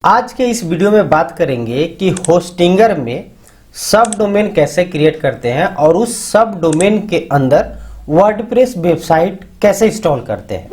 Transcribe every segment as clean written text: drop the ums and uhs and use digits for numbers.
आज के इस वीडियो में बात करेंगे कि होस्टिंगर में सब डोमेन कैसे क्रिएट करते हैं और उस सब डोमेन के अंदर वर्डप्रेस वेबसाइट कैसे इंस्टॉल करते हैं।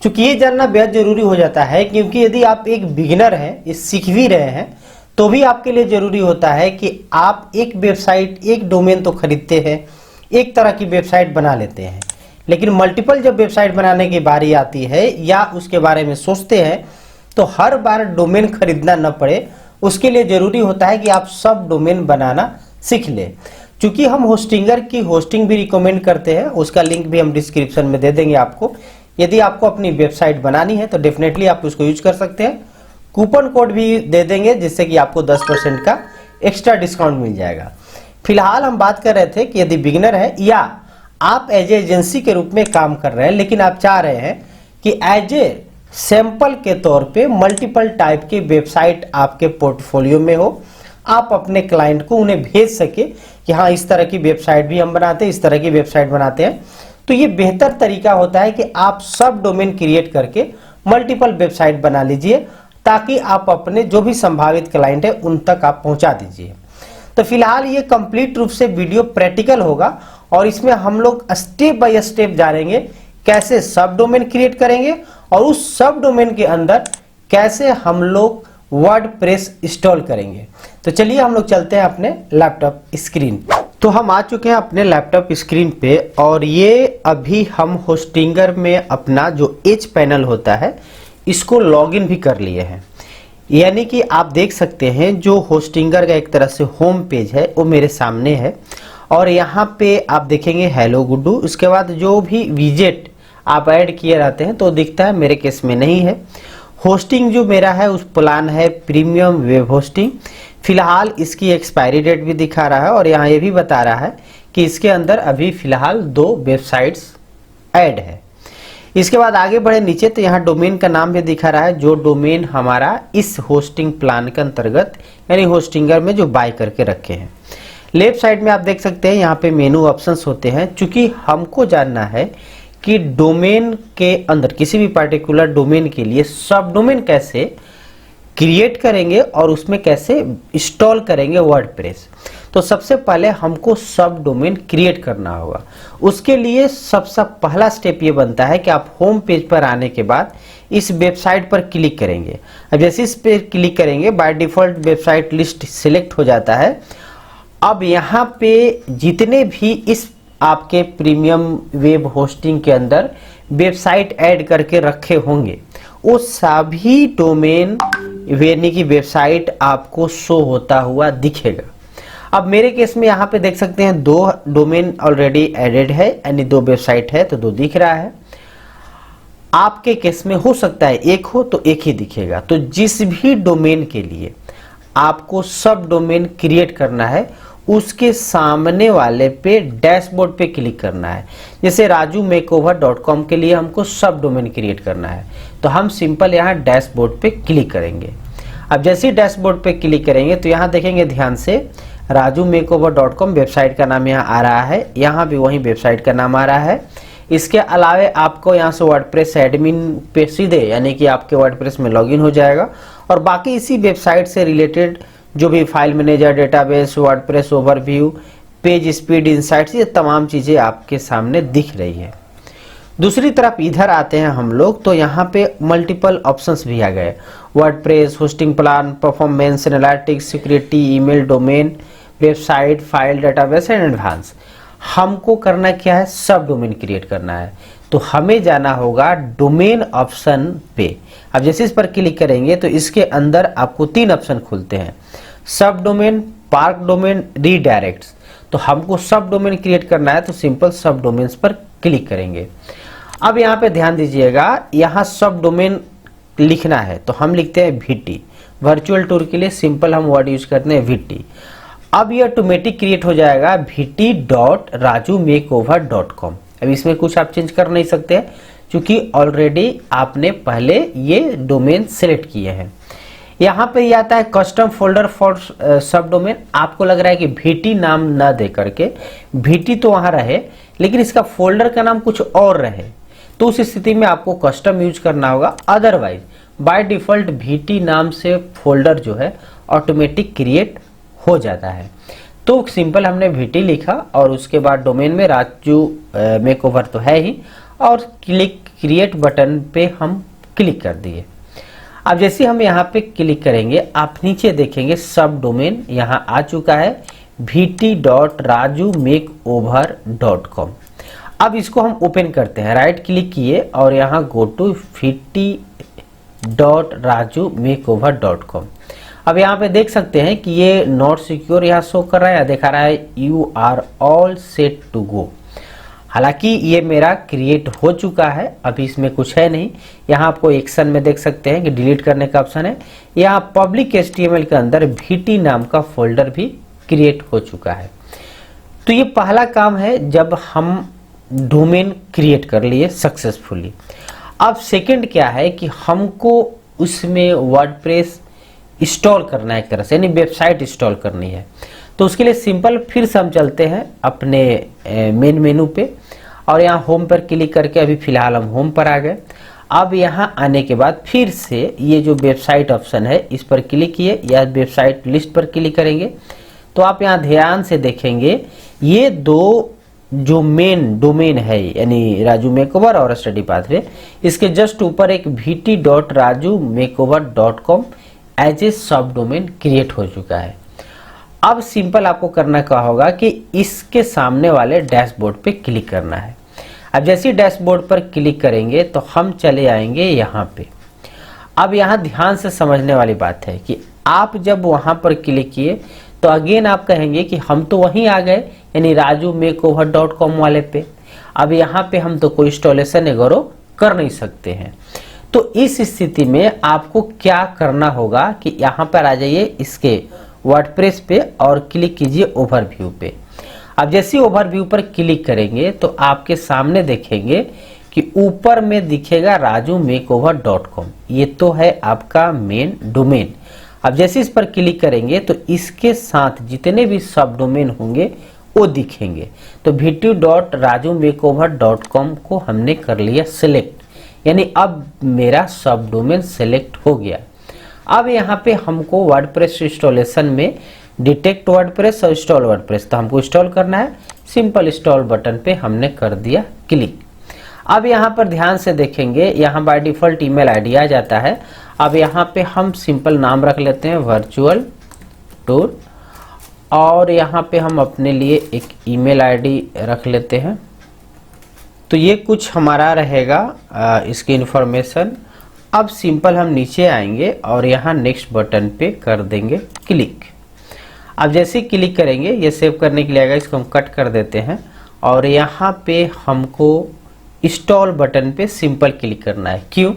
क्योंकि ये जानना बेहद जरूरी हो जाता है, क्योंकि यदि आप एक बिगिनर हैं, ये सीख भी रहे हैं, तो भी आपके लिए जरूरी होता है कि आप एक वेबसाइट, एक डोमेन तो खरीदते हैं, एक तरह की वेबसाइट बना लेते हैं, लेकिन मल्टीपल जब वेबसाइट बनाने की बारी आती है या उसके बारे में सोचते हैं तो हर बार डोमेन खरीदना न पड़े, उसके लिए जरूरी होता है कि आप सब डोमेन बनाना सीख लें। क्योंकि हम होस्टिंगर की होस्टिंग भी रिकमेंड करते हैं, उसका लिंक भी हम डिस्क्रिप्शन में दे देंगे आपको। यदि आपको अपनी वेबसाइट बनानी है तो डेफिनेटली आप उसको यूज कर सकते हैं। कूपन कोड भी दे देंगे जिससे कि आपको 10% का एक्स्ट्रा डिस्काउंट मिल जाएगा। फिलहाल हम बात कर रहे थे कि यदि बिगिनर है या आप एज एजेंसी के रूप में काम कर रहे हैं, लेकिन आप चाह रहे हैं कि एज ए सैंपल के तौर पे मल्टीपल टाइप की वेबसाइट आपके पोर्टफोलियो में हो, आप अपने क्लाइंट को उन्हें भेज सके कि हाँ इस तरह की वेबसाइट भी हम बनाते हैं, इस तरह की वेबसाइट बनाते हैं, तो ये बेहतर तरीका होता है कि आप सब डोमेन क्रिएट करके मल्टीपल वेबसाइट बना लीजिए, ताकि आप अपने जो भी संभावित क्लाइंट है उन तक आप पहुंचा दीजिए। तो फिलहाल ये कंप्लीट रूप से वीडियो प्रैक्टिकल होगा और इसमें हम लोग स्टेप बाय स्टेप जानेंगे कैसे सब डोमेन क्रिएट करेंगे और उस सब डोमेन के अंदर कैसे हम लोग वर्डप्रेस इंस्टॉल करेंगे। तो चलिए हम लोग चलते हैं अपने लैपटॉप स्क्रीन। तो हम आ चुके हैं अपने लैपटॉप स्क्रीन पे और ये अभी हम होस्टिंगर में अपना जो एज पैनल होता है इसको लॉगिन भी कर लिए हैं। यानी कि आप देख सकते हैं जो होस्टिंगर का एक तरह से होम पेज है वो मेरे सामने है और यहाँ पे आप देखेंगे हेलो गुड्डू, उसके बाद जो भी विजेट आप ऐड किए रहते हैं तो दिखता है, मेरे केस में नहीं है। होस्टिंग जो मेरा है उस प्लान है प्रीमियम वेब होस्टिंग। फिलहाल इसकी एक्सपायरी डेट भी दिखा रहा है और यहाँ ये भी बता रहा है कि इसके अंदर अभी फिलहाल 2 वेबसाइट्स ऐड है। इसके बाद आगे बढ़े नीचे तो यहाँ डोमेन का नाम भी दिखा रहा है, जो डोमेन हमारा इस होस्टिंग प्लान के अंतर्गत यानी होस्टिंगर में जो बाय करके रखे हैं। लेफ्ट साइड में आप देख सकते हैं यहाँ पे मेनू ऑप्शंस होते हैं। चूंकि हमको जानना है कि डोमेन के अंदर किसी भी पार्टिकुलर डोमेन के लिए सब डोमेन कैसे क्रिएट करेंगे और उसमें कैसे इंस्टॉल करेंगे वर्डप्रेस, तो सबसे पहले हमको सब डोमेन क्रिएट करना होगा। उसके लिए सबसे पहला स्टेप ये बनता है कि आप होम पेज पर आने के बाद इस वेबसाइट पर क्लिक करेंगे। अब जैसे इस पे क्लिक करेंगे by default website list select हो जाता है। अब यहाँ पे जितने भी इस आपके प्रीमियम वेब होस्टिंग के अंदर वेबसाइट ऐड करके रखे होंगे वो सभी डोमेन यानी कि वेबसाइट आपको शो होता हुआ दिखेगा। अब मेरे केस में यहाँ पे देख सकते हैं 2 डोमेन ऑलरेडी एडेड है, यानी 2 वेबसाइट है तो 2 दिख रहा है। आपके केस में हो सकता है 1 हो तो 1 ही दिखेगा। तो जिस भी डोमेन के लिए आपको सब डोमेन क्रिएट करना है उसके सामने वाले पे डैशबोर्ड पे क्लिक करना है। जैसे rajumakeover.com के लिए हमको सब डोमेन क्रिएट करना है तो हम सिंपल यहाँ डैशबोर्ड पे क्लिक करेंगे। अब जैसे ही डैशबोर्ड पे क्लिक करेंगे तो यहाँ देखेंगे ध्यान से rajumakeover.com वेबसाइट का नाम यहाँ आ रहा है, यहाँ भी वही वेबसाइट का नाम आ रहा है। इसके अलावे आपको यहाँ से वर्डप्रेस एडमिन पे सीधे यानी कि आपके वर्डप्रेस में लॉगिन हो जाएगा और बाकी इसी वेबसाइट से रिलेटेड जो भी file manager, database, WordPress overview, page speed, insights, ये तमाम चीज़ें आपके सामने दिख रही है। दूसरी तरफ इधर आते हैं हम लोग तो यहाँ पे मल्टीपल ऑप्शंस भी आ गए, WordPress, hosting plan, performance, analytics, security, email, domain, website, file, database and advance. हमको करना क्या है, सब डोमेन क्रिएट करना है तो हमें जाना होगा डोमेन ऑप्शन पे। अब जैसे इस पर क्लिक करेंगे तो इसके अंदर आपको 3 ऑप्शन खुलते हैं, सब डोमेन, पार्क डोमेन, रीडायरेक्ट्स। तो हमको सब डोमेन क्रिएट करना है तो सिंपल सब डोमेन्स पर क्लिक करेंगे। अब यहाँ पे ध्यान दीजिएगा, यहाँ सब डोमेन लिखना है तो हम लिखते हैं VT। वर्चुअल टूर के लिए सिंपल हम वर्ड यूज करते हैं VT। अब ये ऑटोमेटिक क्रिएट हो जाएगा vt.rajumakeover.com। अब इसमें कुछ आप चेंज कर नहीं सकते हैं क्योंकि ऑलरेडी आपने पहले ये डोमेन सेलेक्ट किए हैं। यहाँ पे ये आता है कस्टम फोल्डर फॉर सब डोमेन। आपको लग रहा है कि VT नाम ना दे करके, VT तो वहाँ रहे लेकिन इसका फोल्डर का नाम कुछ और रहे, तो उस स्थिति में आपको कस्टम यूज करना होगा। अदरवाइज बाय डिफ़ॉल्ट VT नाम से फोल्डर जो है ऑटोमेटिक क्रिएट हो जाता है। तो सिंपल हमने VT लिखा और उसके बाद डोमेन में राजू मेकओवर तो है ही, और क्रिएट बटन पे हम क्लिक कर दिए। अब जैसे हम यहाँ पे क्लिक करेंगे, आप नीचे देखेंगे सब डोमेन यहाँ आ चुका है vt.rajumakeover.com। अब इसको हम ओपन करते हैं, राइट क्लिक किए और यहाँ गो टू vt.rajumakeover.com। अब यहाँ पे देख सकते हैं कि ये नॉट सिक्योर यहाँ शो कर रहा है, या दिखा रहा है you are all set to go. हालांकि ये मेरा क्रिएट हो चुका है, अभी इसमें कुछ है नहीं। यहाँ आपको एक्शन में देख सकते हैं कि डिलीट करने का ऑप्शन है। यहाँ पब्लिक HTML के अंदर VT नाम का फोल्डर भी क्रिएट हो चुका है। तो ये पहला काम है जब हम डोमेन क्रिएट कर लिए सक्सेसफुली। अब सेकंड क्या है कि हमको उसमें वर्डप्रेस इंस्टॉल करना है एक तरह से, यानी वेबसाइट इंस्टॉल करनी है। तो उसके लिए सिंपल फिर से हम चलते हैं अपने मेन मेनू पे और यहाँ होम पर क्लिक करके, अभी फिलहाल हम होम पर आ गए। अब यहाँ आने के बाद फिर से ये जो वेबसाइट ऑप्शन है इस पर क्लिक किए, या वेबसाइट लिस्ट पर क्लिक करेंगे तो आप यहाँ ध्यान से देखेंगे ये दो जो मेन डोमेन है यानी राजू मेकओवर और स्टडी पाथवे, इसके जस्ट ऊपर एक vt.rajumakeover.com एज ए सब डोमेन क्रिएट हो चुका है। अब सिंपल आपको करना क्या होगा कि इसके सामने वाले डैशबोर्ड पे क्लिक करना है। अब जैसे ही डैशबोर्ड पर क्लिक करेंगे तो हम चले आएंगे यहाँ पे। अब यहाँ ध्यान से समझने वाली बात है कि आप जब वहाँ पर क्लिक किए तो अगेन आप कहेंगे कि हम तो वहीं आ गए, यानी rajumakeover.com वाले पे। अब यहाँ पे हम तो कोई इंस्टॉलेशन वगैरह कर नहीं सकते हैं। तो इस स्थिति में आपको क्या करना होगा कि यहाँ पर आ जाइए इसके वर्डप्रेस पे और क्लिक कीजिए ओवरव्यू पे। अब जैसे ओवरव्यू पर क्लिक करेंगे तो आपके सामने देखेंगे कि ऊपर में दिखेगा rajumakeover.com, ये तो है आपका मेन डोमेन। अब जैसे इस पर क्लिक करेंगे तो इसके साथ जितने भी सब डोमेन होंगे वो दिखेंगे। तो vt.rajumakeover.com को हमने कर लिया सिलेक्ट, यानी अब मेरा सब डोमेन सेलेक्ट हो गया। अब यहाँ पे हमको वर्डप्रेस इंस्टॉलेशन में डिटेक्ट वर्डप्रेस और इंस्टॉल वर्डप्रेस, तो हमको इंस्टॉल करना है। सिंपल इंस्टॉल बटन पे हमने कर दिया क्लिक। अब यहाँ पर ध्यान से देखेंगे, यहाँ बाय डिफॉल्ट ईमेल आईडी आ जाता है। अब यहाँ पे हम सिंपल नाम रख लेते हैं वर्चुअल टूर, और यहाँ पे हम अपने लिए एक ईमेल आईडी रख लेते हैं। तो ये कुछ हमारा रहेगा इसकी इंफॉर्मेशन। अब सिंपल हम नीचे आएंगे और यहाँ नेक्स्ट बटन पे कर देंगे क्लिक। अब जैसे ही क्लिक करेंगे ये सेव करने के लिए आएगा, इसको हम कट कर देते हैं और यहाँ पे हमको इंस्टॉल बटन पे सिंपल क्लिक करना है। क्यों?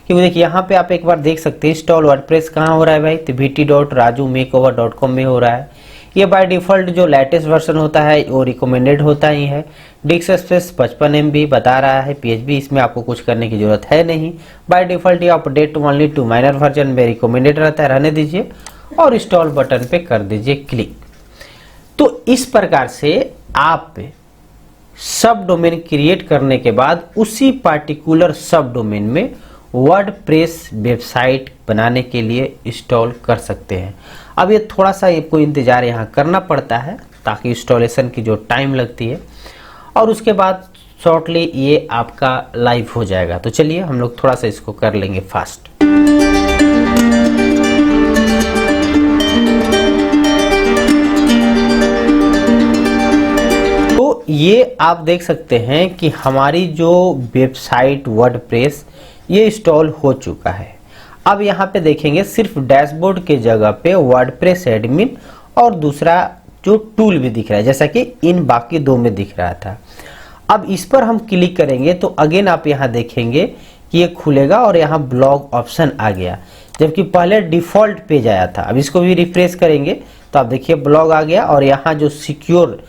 क्योंकि देखिए यहाँ पे आप एक बार देख सकते हैं इंस्टॉल वर्डप्रेस कहाँ हो रहा है भाई, तो vt.rajumakeover.com में हो रहा है। ये बाय डिफ़ॉल्ट जो लेटेस्ट वर्जन होता है वो रिकमेंडेड होता ही है। डिस्क स्पेस 55 MB बता रहा है, PHP इसमें आपको कुछ करने की जरूरत है नहीं। बाय डिफ़ॉल्ट ये update only to minor version में रिकमेंडेड रहता है, रहने दीजिए और इंस्टॉल बटन पे कर दीजिए क्लिक। तो इस प्रकार से आप सब डोमेन क्रिएट करने के बाद उसी पार्टिकुलर सब डोमेन में वर्डप्रेस वेबसाइट बनाने के लिए इंस्टॉल कर सकते हैं। अब ये थोड़ा सा आपको इंतज़ार यहाँ करना पड़ता है ताकि इंस्टॉलेशन की जो टाइम लगती है, और उसके बाद शॉर्टली ये आपका लाइव हो जाएगा। तो चलिए हम लोग थोड़ा सा इसको कर लेंगे फास्ट। तो ये आप देख सकते हैं कि हमारी जो वेबसाइट वर्डप्रेस ये इंस्टॉल हो चुका है। अब यहाँ पे देखेंगे सिर्फ डैशबोर्ड के जगह पे वर्डप्रेस एडमिन और दूसरा जो टूल भी दिख रहा है, जैसा कि इन बाकी दो में दिख रहा था। अब इस पर हम क्लिक करेंगे तो अगेन आप यहाँ देखेंगे कि ये खुलेगा और यहाँ ब्लॉग ऑप्शन आ गया, जबकि पहले डिफ़ॉल्ट पेज आया था। अब इसको भी रिफ्रेश करेंगे तो आप देखिए ब्लॉग आ गया, और यहाँ जो सिक्योर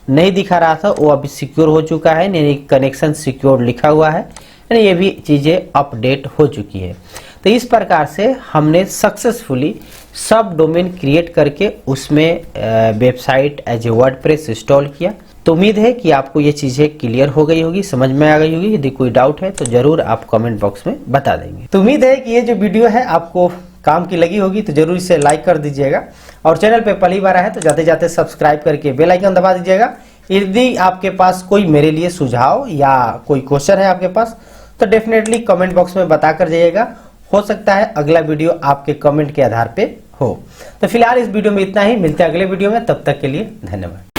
नहीं दिखा रहा था वो अभी सिक्योर हो चुका है, यानी कनेक्शन सिक्योर लिखा हुआ है, यानी ये भी चीज़ें अपडेट हो चुकी है। तो इस प्रकार से हमने सक्सेसफुली सब डोमेन क्रिएट करके उसमें website as a WordPress install किया। तो उम्मीद है कि आपको ये चीजें क्लियर हो गई होगी, समझ में आ गई होगी। यदि कोई डाउट है तो जरूर आप कमेंट बॉक्स में बता देंगे। तो उम्मीद है कि ये जो वीडियो है आपको काम की लगी होगी, तो जरूर इसे लाइक कर दीजिएगा और चैनल पे पहली बार आए तो जाते जाते सब्सक्राइब करके बेल आइकन दबा दीजिएगा। यदि आपके पास कोई मेरे लिए सुझाव या कोई क्वेश्चन है आपके पास तो डेफिनेटली कमेंट बॉक्स में बता कर जाइएगा। हो सकता है अगला वीडियो आपके कमेंट के आधार पे हो। तो फिलहाल इस वीडियो में इतना ही, मिलते हैं अगले वीडियो में, तब तक के लिए धन्यवाद।